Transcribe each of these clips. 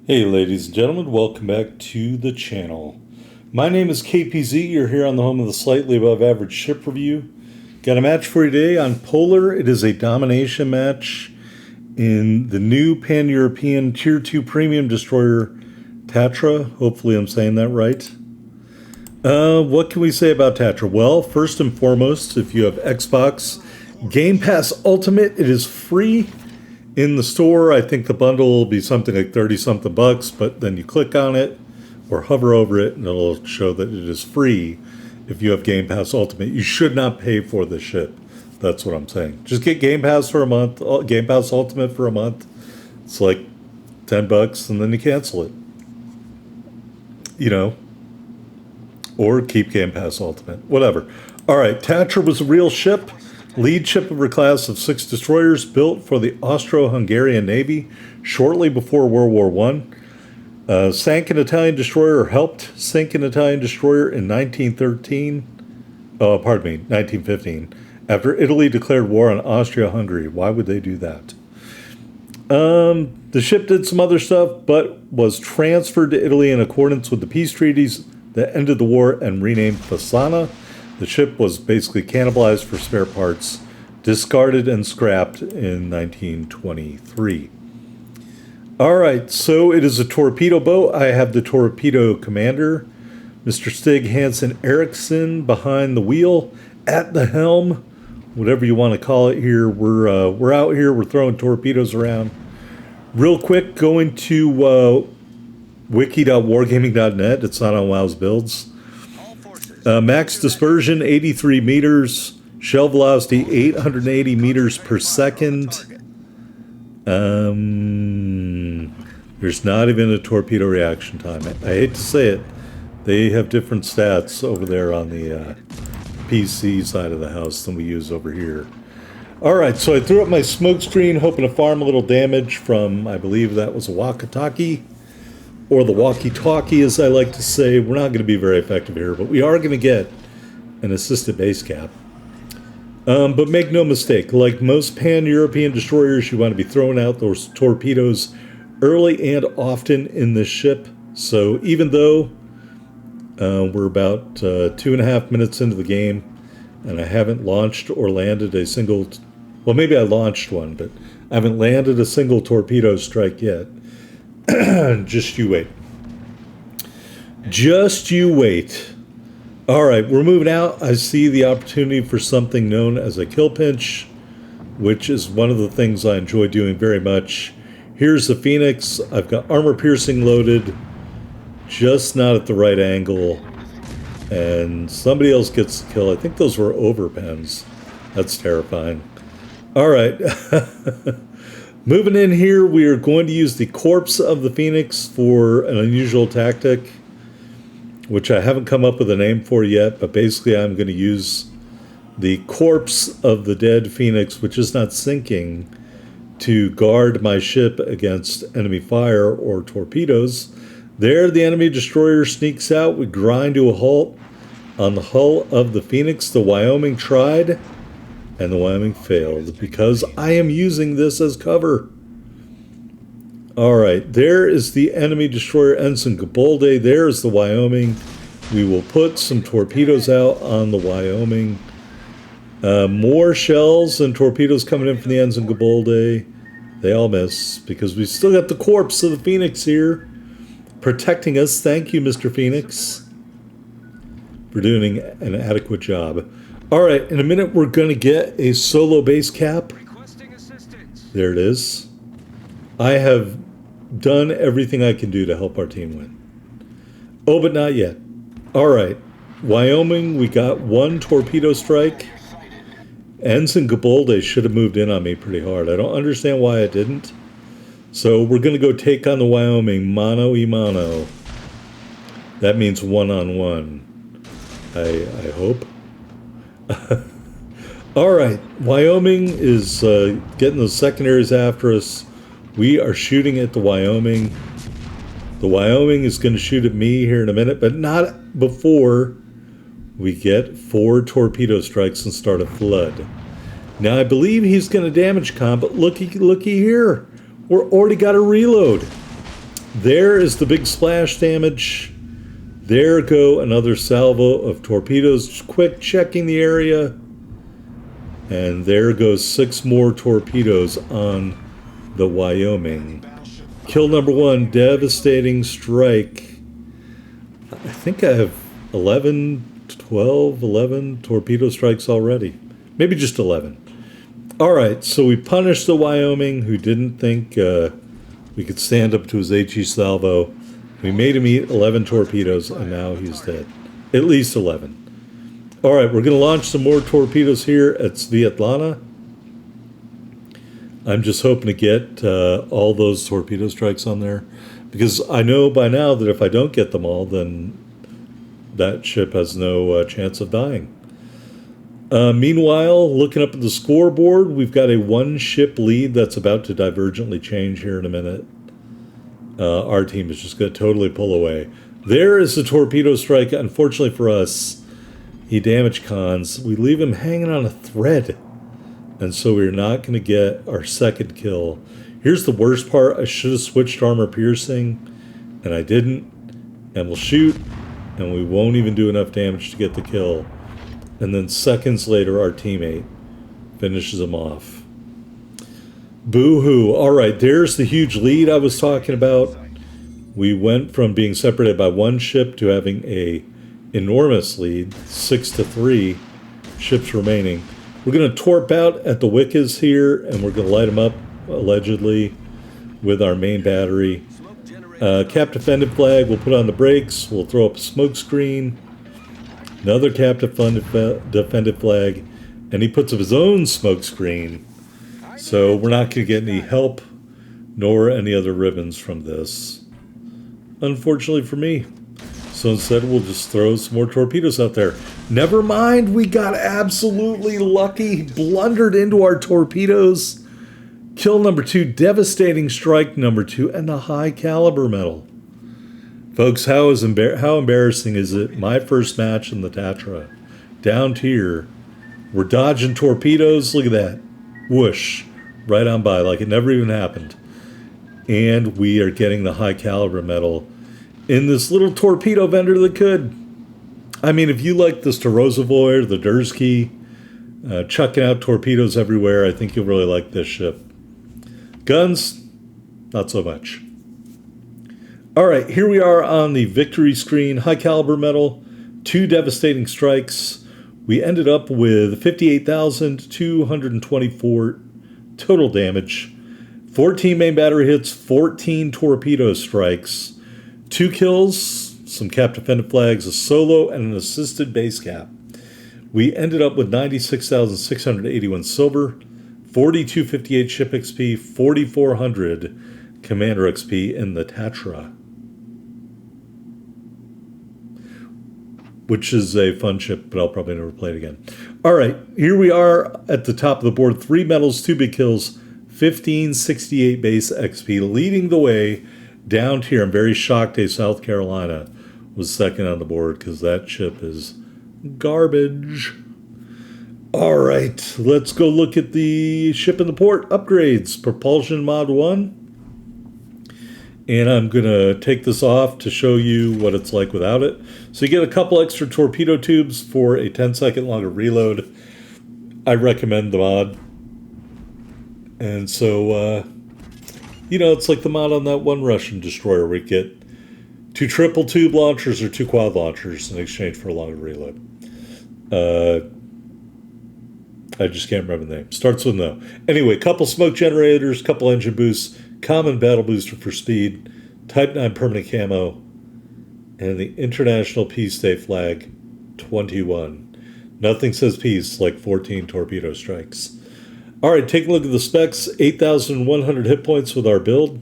Hey ladies and gentlemen, welcome back to the channel. My name is KPZ, you're here on the home of the slightly above average ship review. Got a match for you today on Polar. It is a domination match in the new Pan-European Tier 2 Premium Destroyer Tatra. Hopefully I'm saying that right. What can we say about Tatra? Well, first and foremost, if you have Xbox Game Pass Ultimate, it is free in the store. I think the bundle will be something like 30 something bucks, but then you click on it or hover over it and it'll show that it is free if you have Game Pass Ultimate. You should not pay for the ship. That's what I'm saying. Just get Game Pass for a month, Game Pass Ultimate for a month. It's like 10 bucks and then you cancel it. Or keep Game Pass Ultimate. Whatever. All right, Tatra was a real ship. Lead ship of her class of 6 destroyers built for the Austro-Hungarian Navy shortly before World War I. Sank an Italian destroyer, or helped sink an Italian destroyer in 1915, after Italy declared war on Austria-Hungary. Why would they do that? The ship did some other stuff, but was transferred to Italy in accordance with the peace treaties that ended the war and renamed Fasana. The ship was basically cannibalized for spare parts, discarded and scrapped in 1923. All right, so it is a torpedo boat. I have the torpedo commander, Mr. Stig Hansen Eriksson, behind the wheel, at the helm, whatever you want to call it here. We're out here, we're throwing torpedoes around. Real quick, going to wiki.wargaming.net. It's not on WoW's builds. Max dispersion 83 meters, shell velocity 880 meters per second. There's not even a torpedo reaction time. I hate to say it, they have different stats over there on the PC side of the house than we use over here. All right, so I threw up my smoke screen hoping to farm a little damage from, I believe that was a walkie-talkie. Or the walkie-talkie, as I like to say. We're not going to be very effective here, but we are going to get an assisted base cap. But make no mistake, like most pan-European destroyers, you want to be throwing out those torpedoes early and often in this ship. So even though we're about 2.5 minutes into the game, and I haven't launched or landed a single... Well, maybe I launched one, but I haven't landed a single torpedo strike yet. Just you wait. Just you wait. All right, we're moving out. I see the opportunity for something known as a kill pinch, which is one of the things I enjoy doing very much. Here's the Phoenix. I've got armor piercing loaded, just not at the right angle. And somebody else gets the kill. I think those were overpens. That's terrifying. All right. Moving in here, we are going to use the corpse of the Phoenix for an unusual tactic, which I haven't come up with a name for yet, but basically I'm going to use the corpse of the dead Phoenix, which is not sinking, to guard my ship against enemy fire or torpedoes. There, the enemy destroyer sneaks out. We grind to a halt on the hull of the Phoenix. The Wyoming tried, and the Wyoming failed because I am using this as cover. All right, there is the enemy destroyer Ensign Gabolde. There is the Wyoming. We will put some torpedoes out on the Wyoming. More shells and torpedoes coming in from the Ensign Gabolde. They all miss because we still got the corpse of the Phoenix here protecting us. Thank you, Mr. Phoenix, for doing an adequate job. All right, in a minute, we're going to get a solo base cap. There it is. I have done everything I can do to help our team win. Oh, but not yet. All right, Wyoming, we got one torpedo strike. Ensign Gabolde should have moved in on me pretty hard. I don't understand why it didn't. So we're going to go take on the Wyoming mano y mano. That means one-on-one, I hope. All right, Wyoming is getting those secondaries after us. We are shooting at the Wyoming. The Wyoming is going to shoot at me here in a minute, but not before we get 4 torpedo strikes and start a flood. Now, I believe he's going to damage comp, but looky here. We're already got a reload. There is the big splash damage. There go another salvo of torpedoes, quick checking the area. And there goes 6 more torpedoes on the Wyoming. Kill number 1, devastating strike. I think I have 11 torpedo strikes already. Maybe just 11. All right, so we punished the Wyoming, who didn't think we could stand up to his HE salvo. We made him eat 11 torpedoes, and now he's dead. At least 11. All right, we're going to launch some more torpedoes here at Svetlana. I'm just hoping to get all those torpedo strikes on there, because I know by now that if I don't get them all, then that ship has no chance of dying. Meanwhile, looking up at the scoreboard, we've got a 1-ship lead that's about to divergently change here in a minute. Our team is just going to totally pull away. There is the torpedo strike. Unfortunately for us, he damaged Knyaz. We leave him hanging on a thread, and so we're not going to get our second kill. Here's the worst part. I should have switched armor piercing, and I didn't. And we'll shoot, and we won't even do enough damage to get the kill. And then seconds later, our teammate finishes him off. Boo-hoo. All right, there's the huge lead I was talking about. We went from being separated by 1 ship to having a enormous lead, 6-3 ships remaining. We're going to torp out at the Wickas here, and we're going to light them up, allegedly, with our main battery. Cap defended flag, we'll put on the brakes, we'll throw up a smoke screen. Another cap defended flag, and he puts up his own smoke screen. So we're not going to get any help, nor any other ribbons from this, unfortunately for me. So instead, we'll just throw some more torpedoes out there. Never mind, we got absolutely lucky, blundered into our torpedoes. Kill number 2, devastating strike number 2, and the high caliber medal. Folks, how embarrassing is it? My first match in the Tatra, down tier. We're dodging torpedoes. Look at that. Whoosh. Right on by, like it never even happened. And we are getting the high caliber medal in this little torpedo vendor that could. I mean, if you like the Starozovoy, the Dursky, chucking out torpedoes everywhere, I think you'll really like this ship. Guns, not so much. All right, here we are on the victory screen. High caliber medal, 2 devastating strikes. We ended up with 58,224 total damage, 14 main battery hits, 14 torpedo strikes, 2 kills, some cap defended flags, a solo, and an assisted base cap. We ended up with 96,681 silver, 4,258 ship XP, 4,400 commander XP in the Tatra, which is a fun ship, but I'll probably never play it again. All right, here we are at the top of the board. 3 medals, 2 big kills, 1568 base XP, leading the way down tier. I'm very shocked a South Carolina was second on the board, because that ship is garbage. All right, let's go look at the ship in the port. Upgrades, propulsion mod 1. And I'm going to take this off to show you what it's like without it. So you get a couple extra torpedo tubes for a 10-second longer reload. I recommend the mod. And so, it's like the mod on that one Russian destroyer where you get 2 triple tube launchers or 2 quad launchers in exchange for a longer reload. I just can't remember the name. Starts with no. Anyway, couple smoke generators, couple engine boosts, common battle booster for speed, Type 9 permanent camo, and the International Peace Day flag, 21. Nothing says peace like 14 torpedo strikes. All right, take a look at the specs. 8,100 hit points with our build.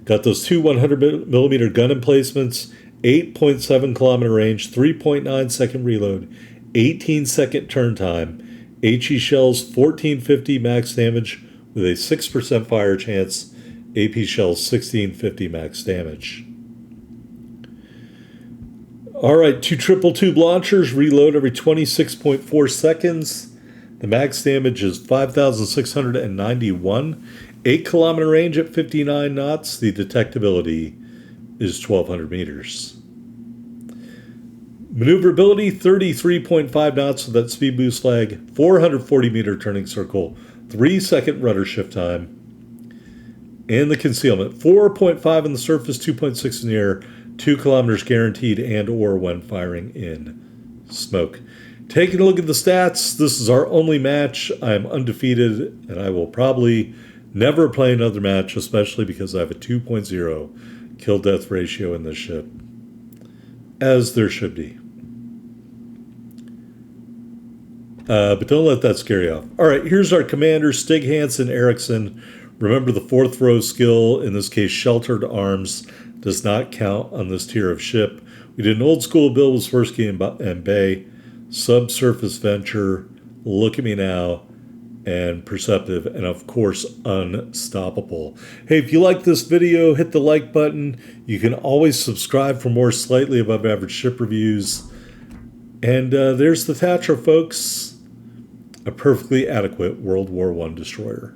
Got those 2 100mm gun emplacements, 8.7 kilometer range, 3.9 second reload, 18 second turn time, HE shells, 1450 max damage with a 6% fire chance, AP shells, 1650 max damage. All right, 2 triple tube launchers, reload every 26.4 seconds. The max damage is 5,691. 8 kilometer range at 59 knots. The detectability is 1,200 meters. Maneuverability, 33.5 knots with that speed boost flag, 440 meter turning circle, 3-second rudder shift time. And the concealment, 4.5 on the surface, 2.6 in the air, 2 kilometers guaranteed and or when firing in smoke. Taking a look at the stats, this is our only match. I am undefeated, and I will probably never play another match, especially because I have a 2.0 kill-death ratio in this ship, as there should be. But don't let that scare you off. All right, here's our commander, Stig Hansen Eriksson. Remember the 4th row skill, in this case sheltered arms, does not count on this tier of ship. We did an old school build with Swirsky and Bay, subsurface venture, look at me now, and perceptive, and of course unstoppable. Hey, if you like this video, hit the like button. You can always subscribe for more slightly above average ship reviews. And there's the Tatra, folks. A perfectly adequate World War I destroyer.